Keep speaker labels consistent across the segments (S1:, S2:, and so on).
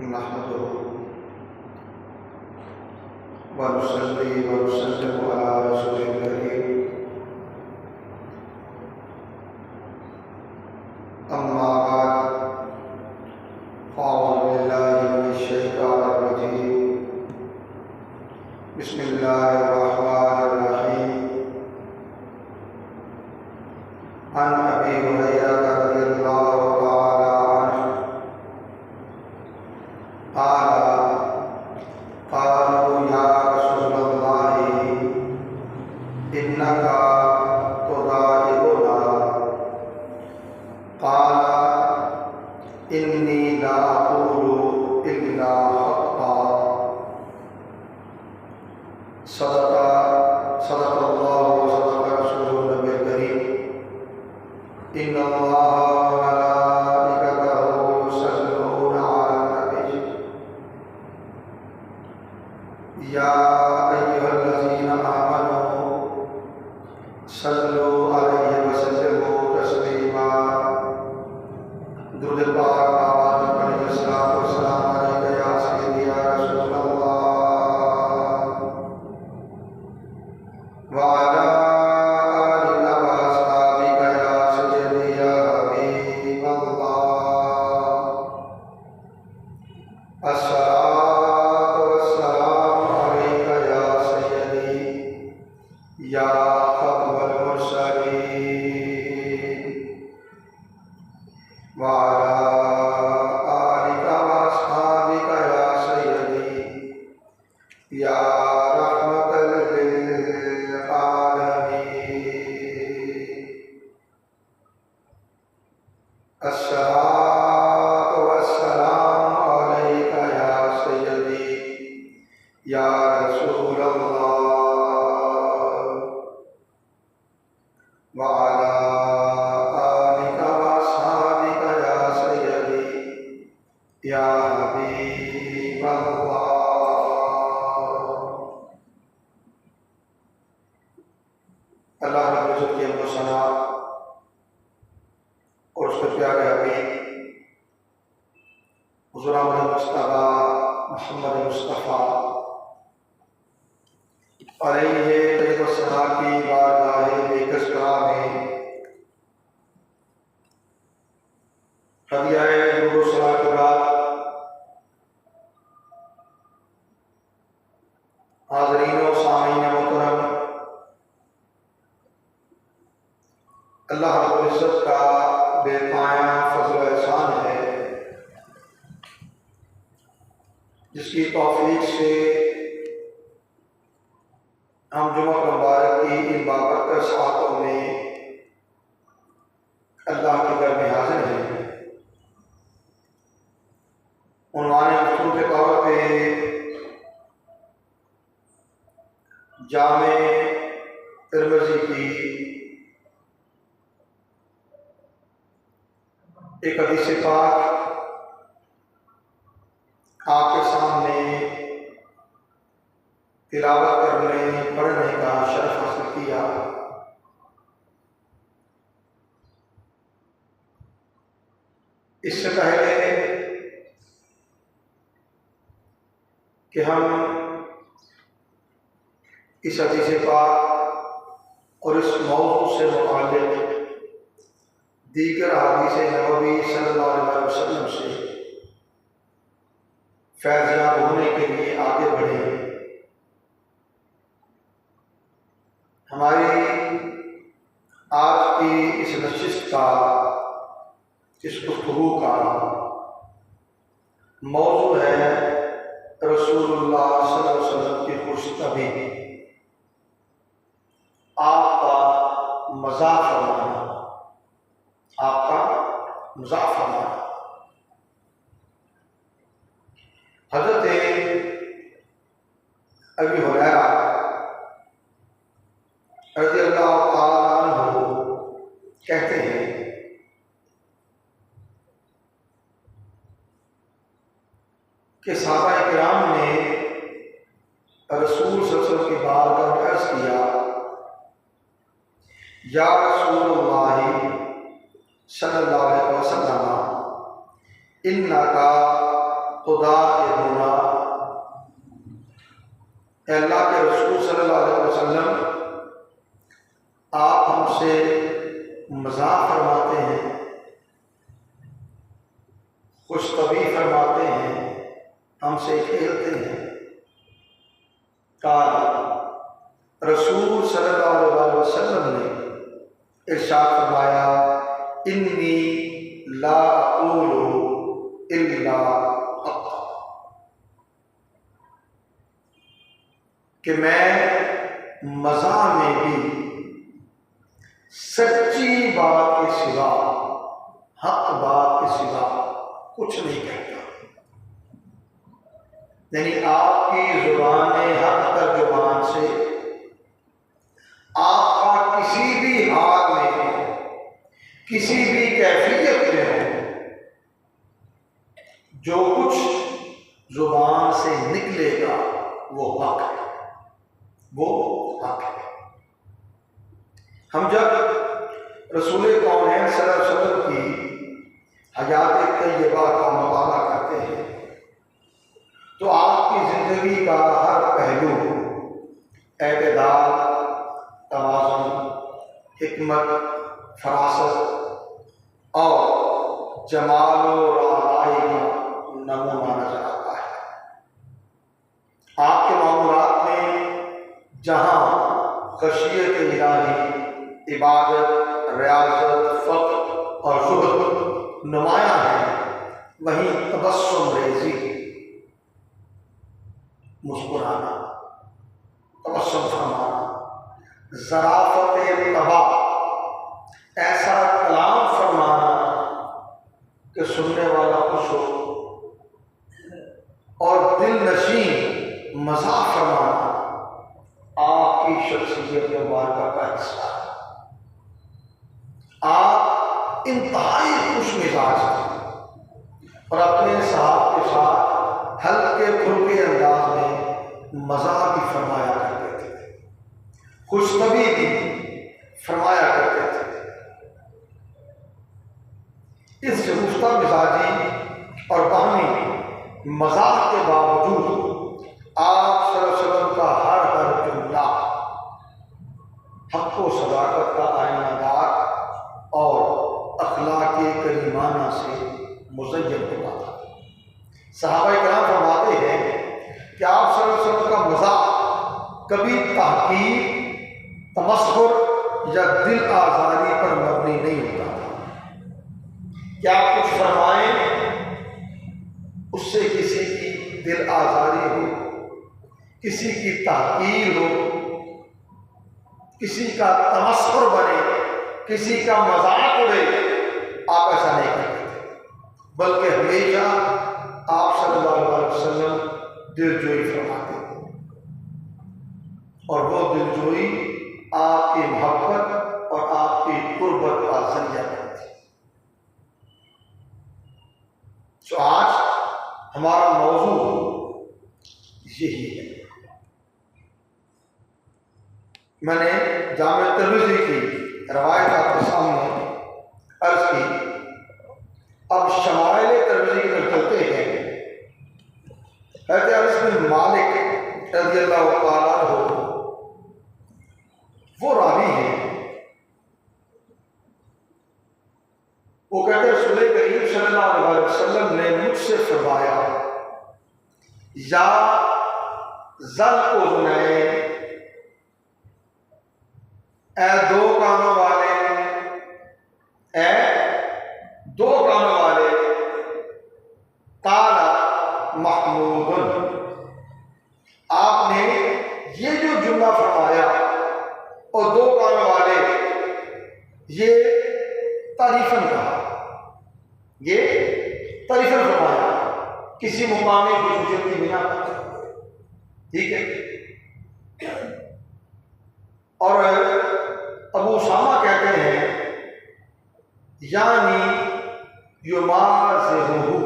S1: नहमदुहु व नुसल्ली व नुसल्लिमु अला रसूलिल करीम अम्मा बाद फ़अऊज़ु बिल्लाहि मिनश शैतानिर रजीम बिस्मिल्लाहिर रहमानिर रहीम अन अबी हुरैरा रज़ियल्लाहु तआला अन्हु क़ालू या रसूलल्लाहि इन्नका तुदाइबुना क़ाल इन्नी ला अक़ूलु इल्ला हक़्क़ा सदक़ल्लाहु व सदक़ रसूलुहुल नबिyyul करीम इन्नल्लाहा व मलाइकतहु युसल्लूना अलन नबी या अय्युहल्लज़ीना आमनू सल्लु अलैहि व सल्लिमू तस्लीमा। दुरूद पाक आवाज़ में पढ़िए सल्लल्लाहु अलैहि वसल्लम अलैका या सय्यदी या रसूलल्लाह व अला आलिका व अस्हाबिका या सय्यदी या हबीबल्लाह। अस्सलातु वस्सलामु अलैका या सय्यदी या ख़त्मल मुरसलीन व अला आलिका व अस्हाबिका या सय्यदी या रहमतल लिल आलमीन। अस्सलातु वस्सलामु अलैका या सय्यदी या रसूलल्लाह व अला आलिका व अस्हाबिका या सय्यदी या हबीबल्लाह। अल्लाह रब्बुल इज़्ज़त की हमद व सना और उसके प्यारे हबीब हुज़ूर अहमद मुस्तफ़ा मोहम्मद मुस्तफ़ा अलैहि तैयबुस्सलाम की बारगाह बेकसरा में हदिया दुरूद व सलाम के बाद हाज़रीन व सामीन मोहतरम, अल्लाह रब्बुल इज़्ज़त का बेपाया फज़ल व एहसान है जिसकी तौफीक से हम जुमा मुबारक की इन बाबरकत सातों में अल्लाह के घर में हाजिर हैं। उन्वान गुफ्तगू के तौर पे जामे तिरमिज़ी की एक हदीस पाक आपके सामने तिलावत करने पढ़ने का शरफ हासिल किया। इससे पहले कि हम इस हदीस पाक और इस मौजू से मुताल्लिक़ दीगर हदीस नबवी सल्लल्लाहु अलैहि वसल्लम से फैज़याब होने के लिए आगे बढ़े, हमारी आज की इस नशिस्त का, इस गुफ्तगू का मौजू है रसूलुल्लाह सल्लल्लाहु अलैहि वसल्लम की खुशतबी, आपका मज़ाक फरमाना, आपका मज़ाक फरमाना। हज़रत अबी हुरैरा रज़ियल्लाहु तआला अन्हु कहते हैं कि सहाबा किराम ने रसूल सल्लल्लाहु अलैहि वसल्लम की बारगाह में अर्ज़ किया, या रसूलुल्लाह सल्लल्लाहु अलैहि वसल्लम इन्नका खुदा ये गुना, अल्लाह के रसूल सल्लल्लाहु अलैहि वसल्लम आप हमसे मजाक फरमाते हैं, खुशतबी फरमाते हैं, हमसे खेलते हैं। कहा रसूल सल्लल्लाहु अलैहि वसल्लम ने इरशाद फरमाया, इन्नी ला अक़ूलु इल्ला हक़, कि मैं मज़ाक में भी सच्ची बात के सिवा, हक बात के सिवा कुछ नहीं कहता। यानी आपकी जुबान हक तर्जुमान से आपका किसी भी हाल में, किसी भी कैफियत में हो, जो कुछ जुबान से निकलेगा वो हक है, वो हक है। हम जब रसूल कौनैन सल्लल्लाहु अलैहि वसल्लम की हयात तय्यबा का मुताला करते हैं तो आपकी ज़िंदगी का हर पहलू एतदाल, तवाज़ुन, हिकमत, फरासत और जमाल और आराई का नमूना नजर आता है। आपके मामूलात में जहाँ खशियत इलाही, इबादत, रियाजत, फ़क्र और ज़ुहद नुमाया है, वहीं तबस्सुम रेज़ी, मुस्कुराना, तबस्सुम फरमाना, ज़राफ़त तबा, ऐसा कलाम फरमाना कि सुनने वाला खुश हो, और दिल नशीं मज़ाक फरमाना आपकी शख्सियत मुबारका का हिस्सा है। आप इंतहाई खुश मिजाज थे और अपने साहब के साथ हल्के फुल्के अंदाज में मज़ाक भी फरमाया करते थे, खुशतबी भी फरमाया करते थे। इस गुफ्ता मिजाजी और बाहमी मज़ाक के बावजूद आप सल्लल्लाहु अलैहि वसल्लम का हर जुमला हक़ व सदाकत का आईनादार और अखलाक करीमाना से मुज़य्यन होता था। सहाबा किराम फरमाते हैं कि आप सल्लल्लाहु अलैहि वसल्लम का मज़ाक कभी तहकीर, तमस्खुर या दिल आज़ारी पर मबनी नहीं होता था। क्या आप कुछ फरमाएं उससे किसी की दिल आज़ारी हो, किसी की तहकीर हो, किसी का तमस्खुर बने, किसी का मजाक उड़े, आप ऐसा नहीं करते थे, बल्कि हमेशा आप सल्लल्लाहु अलैहि वसल्लम दिलजोई फरमाते थे और वो दिलजोई आपकी मोहब्बत और आपकी कुर्बत का जरिया बनती। तो आज हमारा मौजू यही है। मैंने जामे तिर्मिज़ी की रवायत आपके सामने अर्ज की। अब शमाइल तिर्मिज़ी की तरफ चलते हैं। हज़रत अनस बिन मालिक रज़ियल्लाहु तआला अन्हु वो रावी हैं, वो कहते रसूल करीम सल्लल्लाहु अलैहि वसल्लम ने मुझसे फरमाया, या ज़ल उज़ुनैन, ए दो कानों वाले, ए दो कानों वाले, ताला महमूदुन, आपने ये जो जुमला फरमाया और दो कानों वाले, ये तारीफन कहा, ये तारीफन फरमाया किसी मुकामी खुशूसियत की बिना पर, ठीक है। और अबू उसामा कहते हैं, यानी युमाज़िहुहु,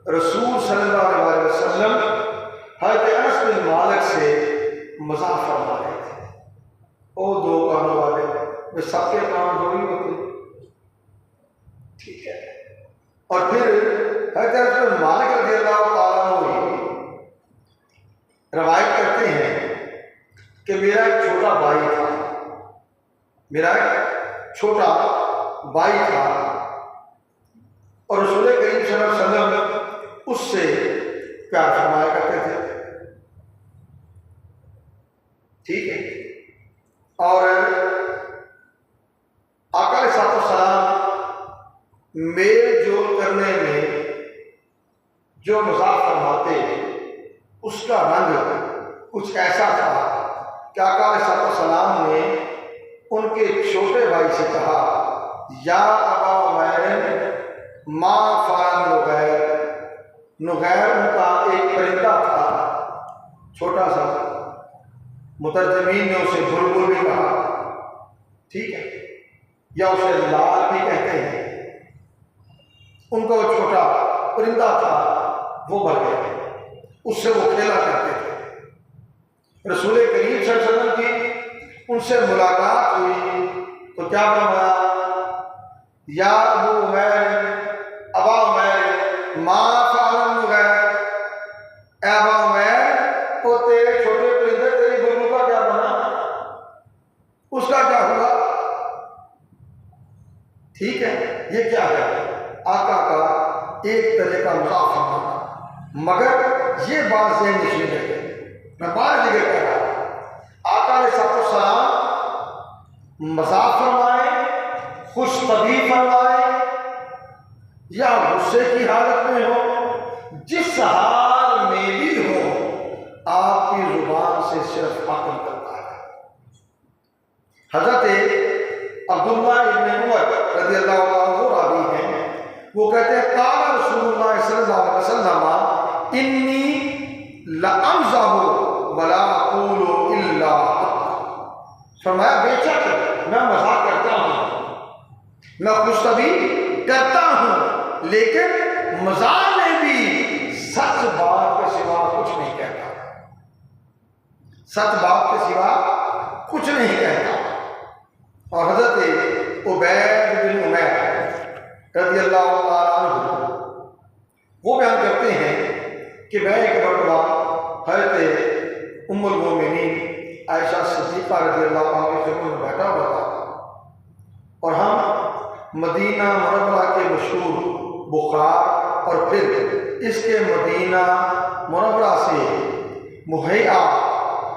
S1: रसूल सल्लल्लाहु अलैहि वसल्लम हज़रत अनस बिन मालिक से मज़ाक फरमा रहे थे। ओ दो कानों वाले, वे सबके कान दो ही होते, ठीक है। और फिर हज़रत अनस बिन मालिक रज़ियल्लाहु ताला अन्हु रवायत करते हैं कि मेरा एक छोटा भाई था, मेरा एक छोटा भाई था और रसूल करीम सल्लल्लाहु अलैहि वसल्लम उससे प्यार फरमाया करते थे। ठीक है। और आका अलैहिस्सलाम मेल जोल करने में जो मज़ाक फरमाते उसका रंग कुछ ऐसा था कि आका अलैहिस्सलाम ने उनके छोटे भाई से कहा, या अबा उमैर मा फ़अल नुगैर। नुगैर उनका एक परिंदा था, छोटा सा, मुतरजमीन ने उसे बुलबुल भी कहा, ठीक है, या उसे लाल भी कहते हैं। उनका वो छोटा परिंदा था, वो मर गया, उससे वो खेला करते थे। रसूल करीम सल्लल्लाहु अलैहि वसल्लम की उनसे मुलाकात हुई तो क्या फरमाया, या अबू उमैर अबा उमैर मा फ़अल नुगैर। अबा उमैर, तो तेरे छोटे परिंदे तेरी बुलबुल का क्या बना, उसका क्या हुआ। ठीक है, ये क्या है, आका का एक तरह का मज़ाक फरमाना। मगर ये बात ज़हन नशीन है, मैं बार जिक्र कर रहा हूँ, आका अलैहिस्सलाम मज़ाक फरमाए, खुशतबी फरमाए या गुस्से की हालत में हो, जिस हाल में भी हो, आपकी जुबान से सिर्फ हक निकलता है। हज़रत अब्दुल्ला इब्न उमर रज़ियल्लाहु अन्हु रावी हैं, वो कहते हैं क़ाला रसूलुल्लाह सल्लल्लाहु अलैहि वसल्लम इन्नी लअमज़हु वला अक़ूलु इल्ला हक़। फरमाया बेशक मैं मज़ाक करता हूँ, मैं खुशतबी करता हूँ, लेकिन मज़ाक में भी सच बात के सिवा कुछ नहीं कहता, सच बात के सिवा कुछ नहीं कहता। और हज़रत उबैद बिन उमैर रज़ियल्लाहु ताला अन्हु वो बयान करते हैं कि मैं एक मरतबा हज़रत उम्मुल मोमिनीन आयशा सिद्दीक़ा रज़ियल्लाहु अन्हा के में बैठा हुआ था और हम मदीना मुनव्वरा के मशहूर बुखार और फिर इसके मदीना मुनव्वरा से मुहैया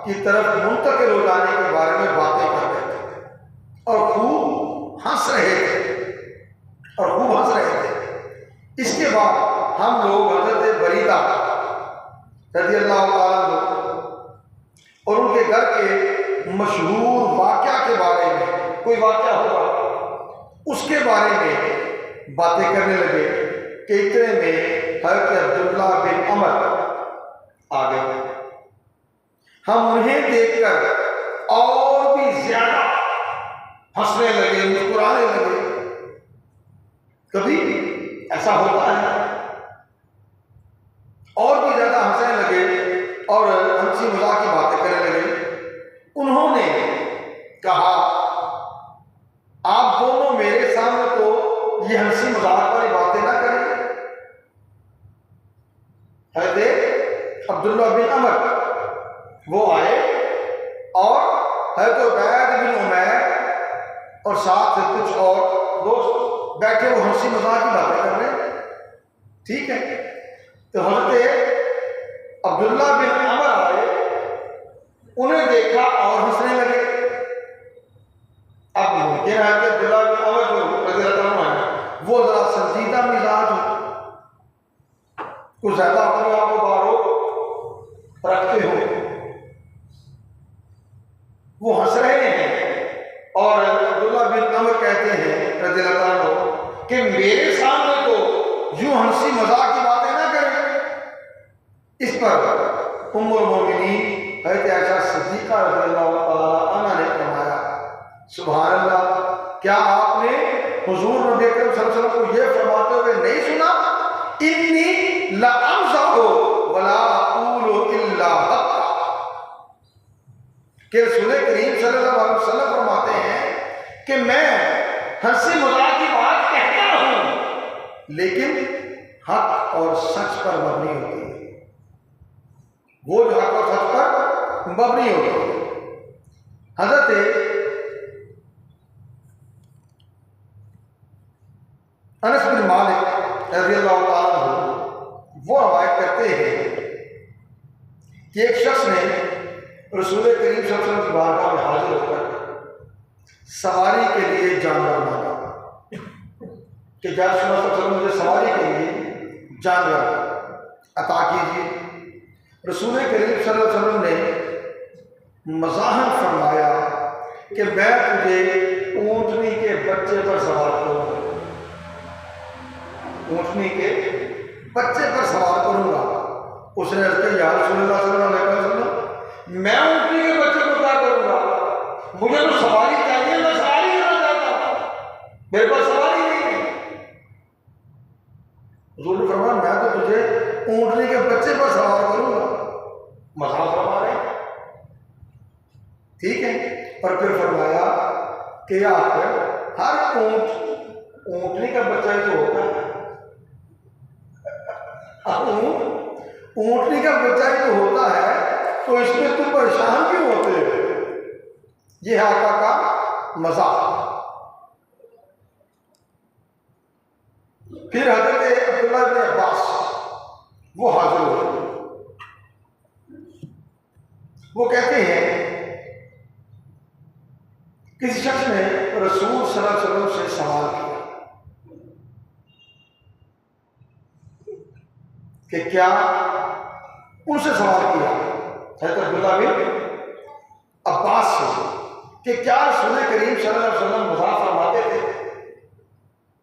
S1: की तरफ मुंतकिल हो जाने के बारे में बातें कर रहे थे और खूब हंस रहे थे। इसके बाद हम लोग हज़रत बरीदा रज़ियल्लाहु ताला अन्हु और उनके घर के मशहूर वाक़या के बारे में, कोई वाक़या हुआ उसके बारे में बातें करने लगे कि इतने में हज़रत अब्दुल्ला बिन अमर आ गए। हम उन्हें देखकर और भी ज्यादा हंसने लगे, मुस्कुराने लगे। कभी ऐसा होता है, और भी ज्यादा हंसने लगे और हंसी मजाक की बातें करने लगे। उन्होंने कहा, आप दोनों मेरे सामने तो ये हंसी मजाक वाली बातें ना करें। हज़रत अब्दुल्ला बिन अमर वो आए और हज़रत उबैद बिन उमैर और साथ कुछ और दोस्त बैठे, वो हंसी मजाक की बातें कर रहे हैं। ठीक है, तो हज़रत अब्दुल्ला बिन अमर आए, उन्हें देखा और हंसने लगे। अब मुमकिन है कि अब्दुल्ला बिन अमर जो रज़ियल्लाहु अन्हु है वो जरा संजीदा मिजाज हो, कुछ ज्यादा अपने आप को बारो रखते हो। वो हंस रहे हैं और अब्दुल्ला बिन अमर कहते हैं रज़ियल्लाहु अन्हु कि मेरे सामने तो यूं हंसी मजाक की बातें ना करें। इस पर उम्मुल मोमिनीन हज़रत आयशा सिद्दीक़ा रज़ियल्लाहु ताला अन्हा ने फरमाया, सुभान अल्लाह, क्या आपने हुजूर नबी अकरम सल्लल्लाहु अलैहि वसल्लम को यह फरमाते हुए नहीं सुना, इन्नी लअमज़हु वला अक़ूलु इल्ला हक़। कि रसूल करीम सल्लल्लाहु अलैहि वसल्लम फरमाते हैं कि मैं हंसी मजाक की बात कहता हूं, लेकिन हक और सच पर मबनी होती है। वो जो हक और सच पर मबनी होती है। हजरत अनस बिन मालिक रज़ियल्लाहु ताला अन्हु वो रवायत करते हैं कि एक शख्स ने रसूल करीम सल्लल्लाहु अलैहि वसल्लम की बारगाह में हाजिर होकर सवारी के लिए जानवर मांगा कि या रसूल अल्लाह मुझे सवारी के लिए जानवर अता कीजिए। रसूल करीम सल्लल्लाहु अलैहि वसल्लम ने मज़ाहन फरमाया कि मैं तुझे ऊँटनी के बच्चे पर सवार करूँगा, ऊँटनी के बच्चे पर सवार करूँगा। उसने कहा या रसूलल्लाह सल्लल्लाहु अलैहि वसल्लम मैं ऊँटनी के बच्चे को क्या करूँगा, मुझे तो सवारी चाहिए, मैं सवारी करना चाहता हूँ, मेरे पास सवारी नहीं है। हुजूर ने फरमाया मैं तो तुझे ऊँटनी के बच्चे पर सवार करूँगा। मजाक फरमा रहे, ठीक है। और फिर फरमाया कि आप हर ऊँटनी का बच्चा ही तो होता है, ऊँटनी का बच्चा ही तो होता है, तो इसमें तुम परेशान क्यों होते हो? ये है आका का मजाक। फिर हजरत अब्दुल्लाह इब्न अब्बास वो हाजिर हुए। वो कहते हैं किसी शख्स ने रसूल सल्लल्लाहु अलैहि वसल्लम से सवाल किया कि क्या, उनसे सवाल किया हज़रत अब्दुल्लाह बिन अब्बास से कि क्या रसूल करीम सल्लल्लाहु अलैहि वसल्लम मज़ाक फरमाते थे?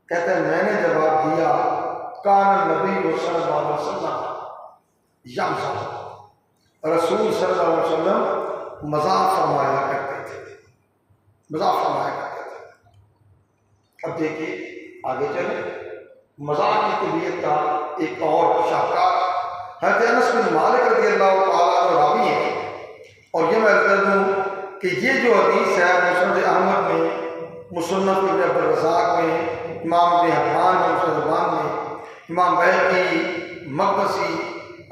S1: कहते हैं मैंने जवाब दिया कान नबी सल्लल्लाहु अलैहि वसल्लम यमज़ह, रसूल सल्लल्लाहु अलैहि वसल्लम मज़ाक फरमाया करते थे, मज़ाक फरमाया करते थे। अब देखिए आगे चले, मज़ाक की तबीयत का एक और शाहकार हज़रत अनस बिन मालिक रज़ियल्लाहु ताला अन्हु रावी है। और ये मैं कर दूँ कि ये जो हदीस है मुस्नद अहमद में, मुसन्नफ इब्न अब्दुल रज़्ज़ाक़ में, इमाम इब्न हिब्बान में, मुस्नद इब्न में, इमाम बैहक़ी, मक़दसी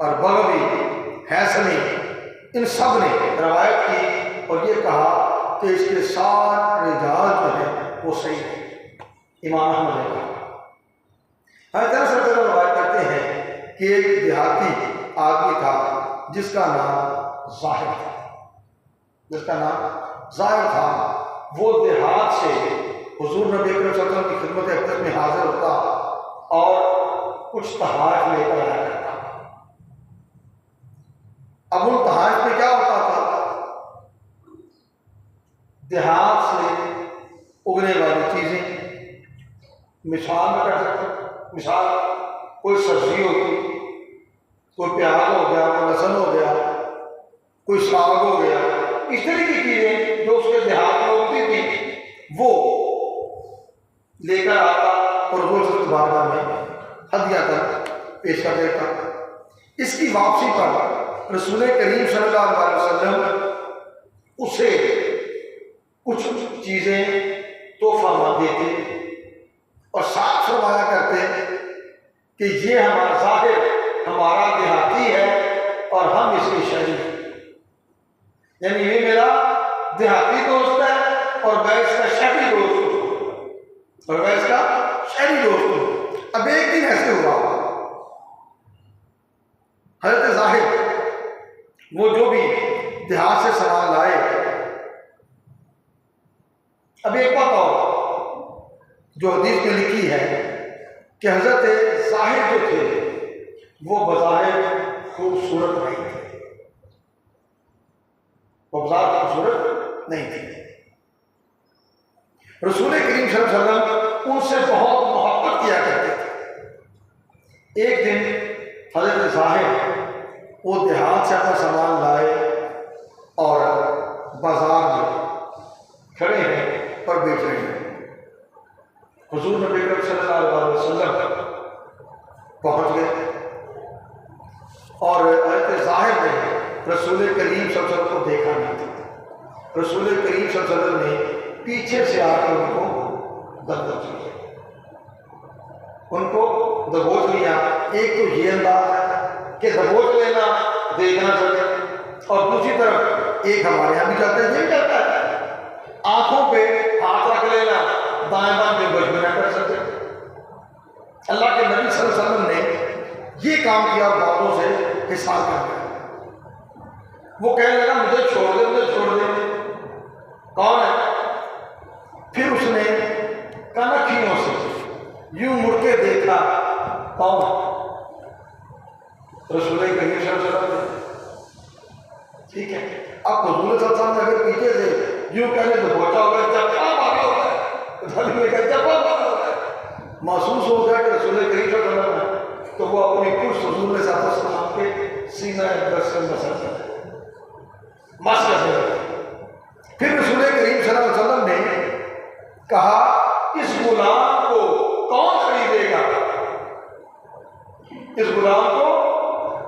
S1: और बग़वी, हैसमी, इन सब ने रवायत की और ये कहा कि इसके 7 रिजाल जो है वो सही है। इमाम अहमद ने कहा। रवायत करते हैं कि एक देहाती आदमी था जिसका नाम ज़ाहिर था, जिसका नाम ज़ाहिर था। वो देहात से हुजूर नबी अकरम सल्लल्लाहु अलैहि वसल्लम की खिदमत अक़दस में हाजिर होता और कुछ तहाफ़ लेकर आया करता। अब उन तहाफ़ में क्या होता था, देहात से उगने वाली चीज़ें, मिसाल में कर सकते, मिसाल कोई सब्जी होती, कोई प्याज हो गया, कोई लहसुन हो गया, कोई साग हो गया, इस तरह की चीज़ें जो उसके देहात में उगती थी वो लेकर आता और रोज़ बारगाह में हदिया कर पेश कर देता। इसकी वापसी पर रसूल करीम सल्लल्लाहु अलैहि वसल्लम उसे कुछ चीज़ें तोहफा मान देते और साथ फरमाया करते कि ये हमारा ज़ाहिर हमारा देहाती है और हम इसके शरीर, यानी ये मेरा देहाती दोस्त है और मैं इसका शहरी दोस्त हूँ, और मैं इसका शहरी दोस्त हूँ। अब एक दिन ऐसे हुआ, हज़रत ज़ाहिर वो जो भी देहात से सामान लाए। अब एक बात और जो हदीस में लिखी है कि हज़रत ज़ाहिर जो थे वो बज़ाहिर खूबसूरत नहीं थे, वो बज़ाहिर खूबसूरत नहीं थे। रसूल करीम सल्लल्लाहु अलैहि वसल्लम उनसे बहुत मोहब्बत किया करते थे। एक दिन हज़रत ज़ाहिर वो देहात से अपना सामान लाए और बाजार में खड़े हैं और बेच रहे हैं। हुजूर नबी सल्लल्लाहु अलैहि वसल्लम पहुँच गए और हज़रत ज़ाहिर ने रसूल करीम सल्लल्लाहु अलैहि वसल्लम को देखा नहीं था। रसूल करीम सल्लल्लाहु अलैहि वसल्लम ने पीछे से आकर उनको दस्तक दी, उनको दबोच लिया। एक तो ये अंदाज है कि दबोच लेना, देखना सके, और दूसरी तरफ एक हमारे यहाँ भी चलता है, ये भी चलता है, आंखों पे हाथ रख लेना, दाएं बाएं बेबस भी ना कर सकते। अल्लाह के नबी सल्लल्लाहु अलैहि वसल्लम ने ये काम किया और बातों से हिसार कर दिया। वो कहने लगा मुझे छोड़ दे, मुझे छोड़ दे। कौन है? फिर उसने कनखियों से यूं मुड़ के देखा, कौन? रसूल करीम सल्लल्लाहु अलैहि वसल्लम। ठीक है, अब हुजूर सल्लल्लाहु अलैहि वसल्लम अगर पीछे से यूं कहने तो पहुंचा होगा, चप्पा मारा होगा, चप्पा मारा होगा, महसूस हो गया कि रसूल करीम सल्लल्लाहु अलैहि वसल्लम है, तो वो अपनी कुछ हुजूर सल्लल्लाहु अलैहि वसल्लम के सीना अंदर से मस कर दिया। फिर रसूल करीम सल्लल्लाहु अलैहि वसल्लम ने कहा, इस गुलाम को कौन खरीदेगा? इस गुलाम को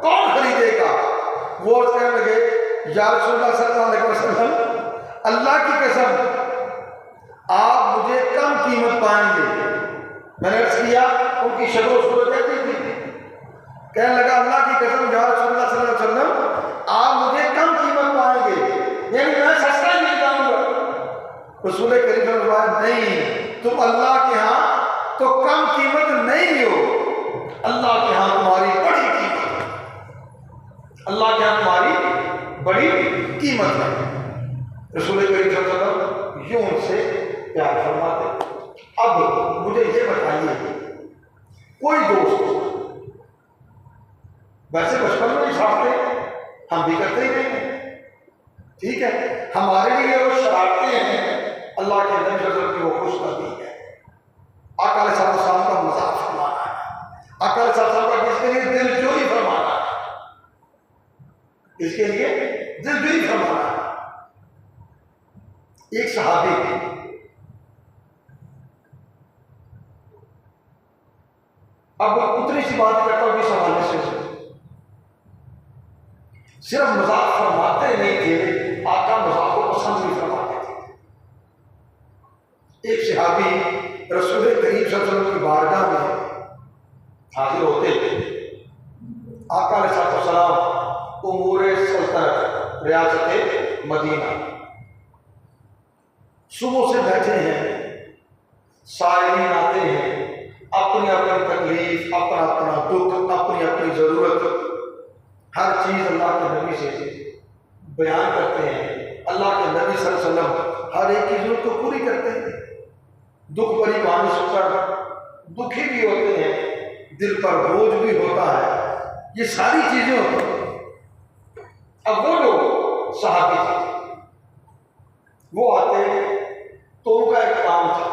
S1: कौन खरीदेगा? वो कहने लगे, या रसूलुल्लाह सल्लल्लाहु अलैहि वसल्लम, अल्लाह की कसम आप मुझे कम कीमत पाएंगे। मैंने अर्ज किया उनकी शक्ल सूरत कैसी थी? कहने लगा, अल्लाह की कसम या रसूलुल्लाह सल्लल्लाहु अलैहि वसल्लम आप मुझे कम कीमत पाएंगे, यानी मैं सस्ता नहीं जाऊंगा। रसूल करीम सल्लल्लाहु अलैहि वसल्लम, नहीं, तुम अल्लाह के यहाँ तो कम कीमत नहीं हो, अल्लाह के यहाँ तुम्हारी बड़ी कीमत, अल्लाह के यहाँ तुम्हारी बड़ी कीमत है। रसूल करीम सल्लल्लाहु अलैहि वसल्लम यूं उनसे प्यार फरमाते। अब मुझे ये बताइए, कोई दोस्त वैसे बचपन में ही छापते, हम भी करते ही नहीं, ठीक है, हमारे लिए वो शरारते हैं, अल्लाह के नबी सल्लल्लाहु अलैहि वसल्लम की वो खुश नबी है। आका अलैहिस्सलाम का मजाक फरमाना है, आका अलैहिस्सलाम का किसके लिए दिलजोई फरमाना है, इसके लिए दिलजोई फरमाना है। एक सहाबी अब उतनी सी बात करता हूं इस हवाले से, सिर्फ मजाक फरमाते नहीं थे, आका मजाक को पसंद भी फरमाते थे। एक सहाबी रसूल करीम सल्लल्लाहु अलैहि वसल्लम की बारगाह में हाजिर होते थे। आका अलैहिस्सलाम उमूरे सल्तनत रियासत मदीना सुबह से बैठे हैं, साइलीन आते हैं, अपनी अपनी तकलीफ, अपना अपना दुख, अपनी अपनी जरूरत, हर चीज अल्लाह के नबी से बयान करते हैं। अल्लाह के नबी सल्लल्लाहु अलैहि वसल्लम हर एक की जरूरत को पूरी करते हैं। दुख भरी कहानी सुनकर दुखी भी होते हैं, दिल पर बोझ भी होता है, ये सारी चीजें होती हैं। अब वो लोग सहाबी थे, वो आते तो उनका एक काम था,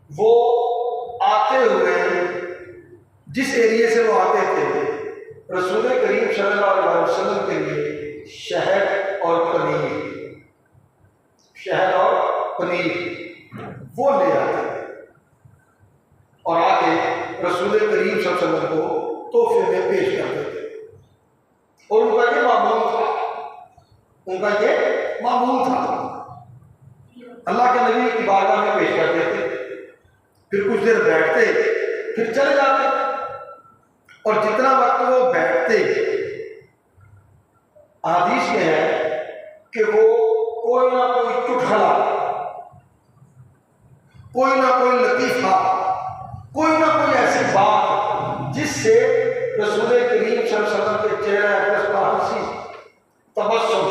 S1: वो आते हुए जिस एरिया से वो आते थे, रसूल करीम सल्लल्लाहु अलैहि वसल्लम के लिए शहद और पनीर, शहद और पनीर वो ले आते और आके रसूल करीम सल्लल्लाहु अलैहि वसल्लम को तोहफे में पेश करते थे। और उनका ये मामूल था, उनका ये मामूल था, अल्लाह के नबी की बारगाह में पेश करते थे, फिर कुछ देर बैठते, फिर चले जाते, और जितना वक्त वो बैठते, हदीस में है कि वो कोई ना कोई चुटकुला, कोई ना कोई लतीफा, कोई ना कोई ऐसी बात जिससे रसूल करीम सल्लल्लाहु अलैहि वसल्लम के चेहरे पर हंसी तबस्सुम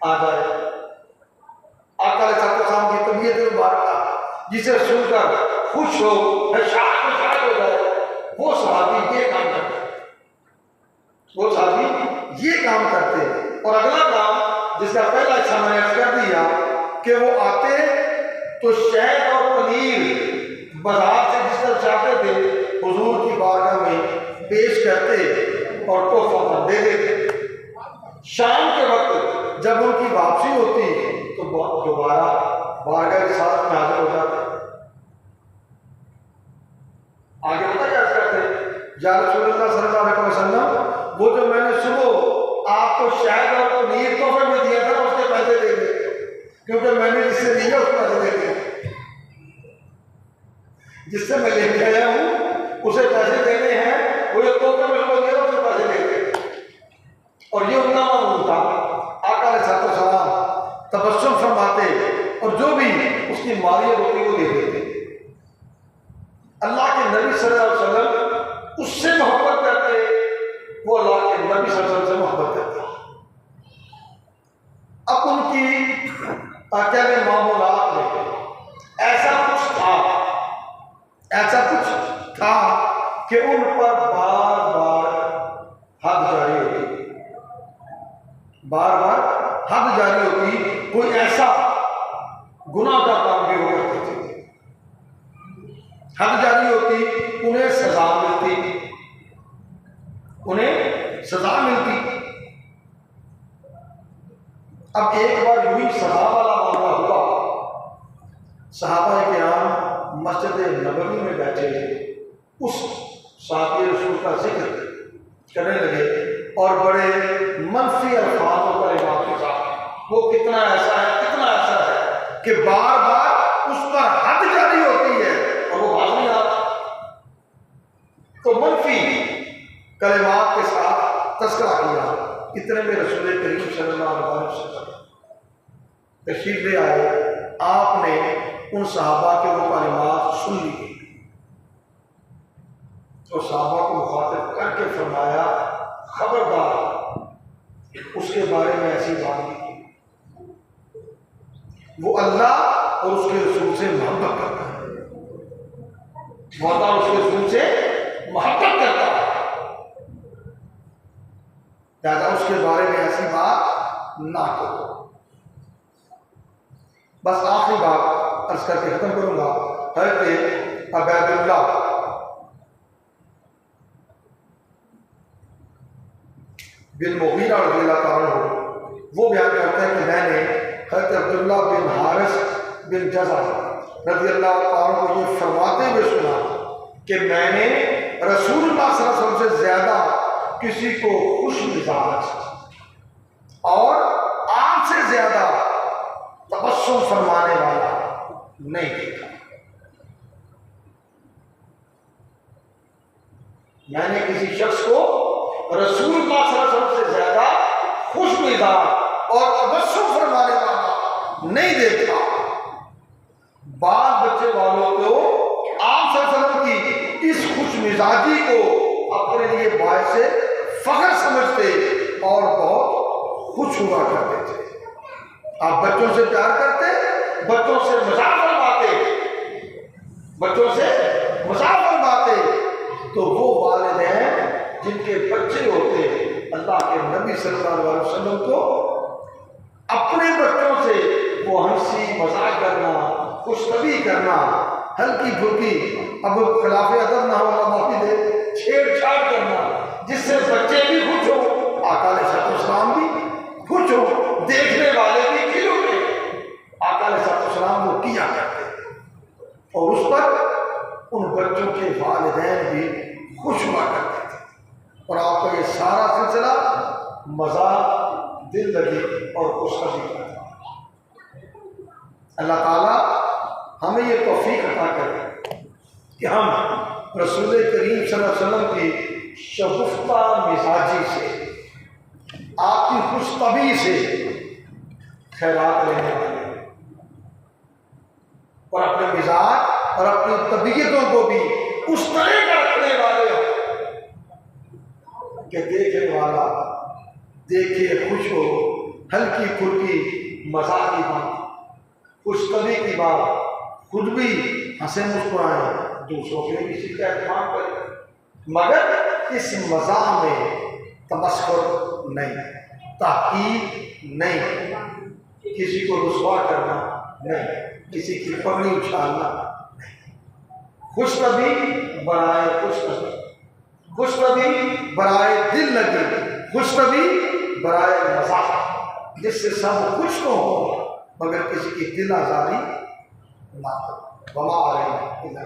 S1: आ जाए। आका अलैहिस्सलाम की तबीयत मुबारक जिसे सुनकर खुश हो, शाद हो जाए, वो सहाबी ये काम करते, वो सहाबी ये काम करते। और अगला काम जिसका पहला अच्छा मैंने कर दिया कि वो आते तो शहद और पनीर बाजार से जिस तरह चाहते थे हुजूर की बारगाह में पेश करते और तोहफा दे देते। शाम के वक्त जब उनकी वापसी होती तो दोबारा बारगाह के साथ में हाजिर हो जाते। आगे पता क्या करते, या रसूलुल्लाह सल्लल्लाहु अलैहि वसल्लम, वो जो मैंने सुबह आपको शहद और पनीर तोहफे में दिया था उसके पैसे दे दे, क्योंकि मैंने जिससे लिया उसको पैसे दे दिए, जिससे मैं लेके आया हूं उसे पैसे देने हैं, वो जो तोहफे में उसको दे रहा उसे पैसे देते, और ये उनका मामूल था। आका अलैहिस्सलाम तबस्सुम फरमाते और जो भी उसकी मालियत होती वो दे देते। अल्लाह के नबी सल्लल्लाहु अलैहि वसल्लम उससे मोहब्बत करते, वो अल्लाह के नबी सल्लल्लाहु अलैहि वसल्लम से मोहब्बत करते। अब उनकी कहने मामूलात में ऐसा कुछ था कि उन पर बार बार हद जारी होती, बार बार हद जारी होती, कोई ऐसा गुनाह का काम भी हो करते थे, हद जारी होती, उन्हें सजा मिलती, उन्हें सजा मिलती। अब एक बार यूं ही सजा वाला मामला हुआ, सहाबा-ए-किराम मस्जिद नबवी में बैठे उस साथी रसूल का जिक्र करने लगे और बड़े मनफी अल्फाजों का इमाम के साथ, वो कितना ऐसा है कि बार बार उस पर हद जारी होती है और वो बात नहीं आता। तो मनफी कलिमात के साथ तस्करा किया। इतने में रसूल करीम सल्लल्लाहु अलैहि वसल्लम तशरीफ ले आए। आपने उन सहाबा के वो कलिमात सुन लिए तो सहाबा को मुखातिब करके फरमाया, खबरदार उसके बारे में ऐसी बात नहीं, वो अल्लाह और उसके रसूल से मोहब्बत करता है, वो अल्लाह और उसके रसूल से मोहब्बत करता है, लिहाजा उसके बारे में ऐसी बात ना करो। बस आखिरी बात अर्ज करके खत्म करूंगा। हज़रत अबैदुल्लाह बिन मुगीरा रज़ियल्लाहु अन्हु वो बयान करते हैं कि मैंने हज़रत अब्दुल्लाह बिन हारिस बिन जज़ा रज़ियल्लाहु अन्हु को ये फरमाते हुए सुना कि मैंने रसूलुल्लाह सल्लल्लाहु अलैहि वसल्लम से ज्यादा किसी को खुश मिजाज और आपसे ज्यादा तबस्सुम फरमाने वाला नहीं देखा। मैंने किसी शख्स को रसूलुल्लाह सल्लल्लाहु अलैहि वसल्लम से ज्यादा खुश मिजाज और तबस्सुम फरमाने वाला नहीं देखा। बाल बच्चे वालों को आप सल्लल्लाहु अलैहि वसल्लम की इस खुश मिजाजी को अपने लिए बायस से फख्र समझते और बहुत खुश हुआ करते थे। आप बच्चों से प्यार करते, बच्चों से मजाक बनवाते, तो वो वालिदैन जिनके बच्चे होते अल्लाह के नबी सल्लल्लाहु अलैहि वसल्लम को अपने बच्चों से वो हंसी मजाक करना, खुशतबी करना, हल्की फुल्की, अब खिलाफ अदब ना हो, माफी दे, छेड़छाड़ करना, जिससे बच्चे भी खुश हो, आका अलैहिस्सलाम भी खुश हो, देखने वाले भी खिल उठे। आका अलैहिस्सलाम वो किया करते और उस पर उन बच्चों के वालिदैन भी खुश हुआ करते थे। और आपका ये सारा सिलसिला मजा, दिल लगी और खुशखबरी का था। अल्लाह ताला हमें ये तौफीक अता करे कि हम रसूल करीम सल्लल्लाहु अलैहि वसल्लम की शगुफ्ता मिजाजी से, आपकी खुशतबी से खैरात लेने वाले और अपने मिजाज और अपनी तबीयतों को भी उस तरह का रखने वाले हो कि देखने वाला देखे खुश हो, हल्की फुल्की मजाक की बात, खुशतबी की बात, खुद भी हंसे मुस्कुराए, दूसरों के लिए किसी का एहतराम करें, मगर इस मज़ाक में तमस्खुर नहीं, ताकीद नहीं, किसी को रुसवा करना नहीं, किसी की पगड़ी उछालना नहीं। खुशतबी बराए खुशतबी, खुशतबी बराए दिल लगी, खुशतबी बराए मज़ाक, जिससे सब खुश तो हो मगर किसी की दिल आजारी ना हो। वमा अलैना इल्ला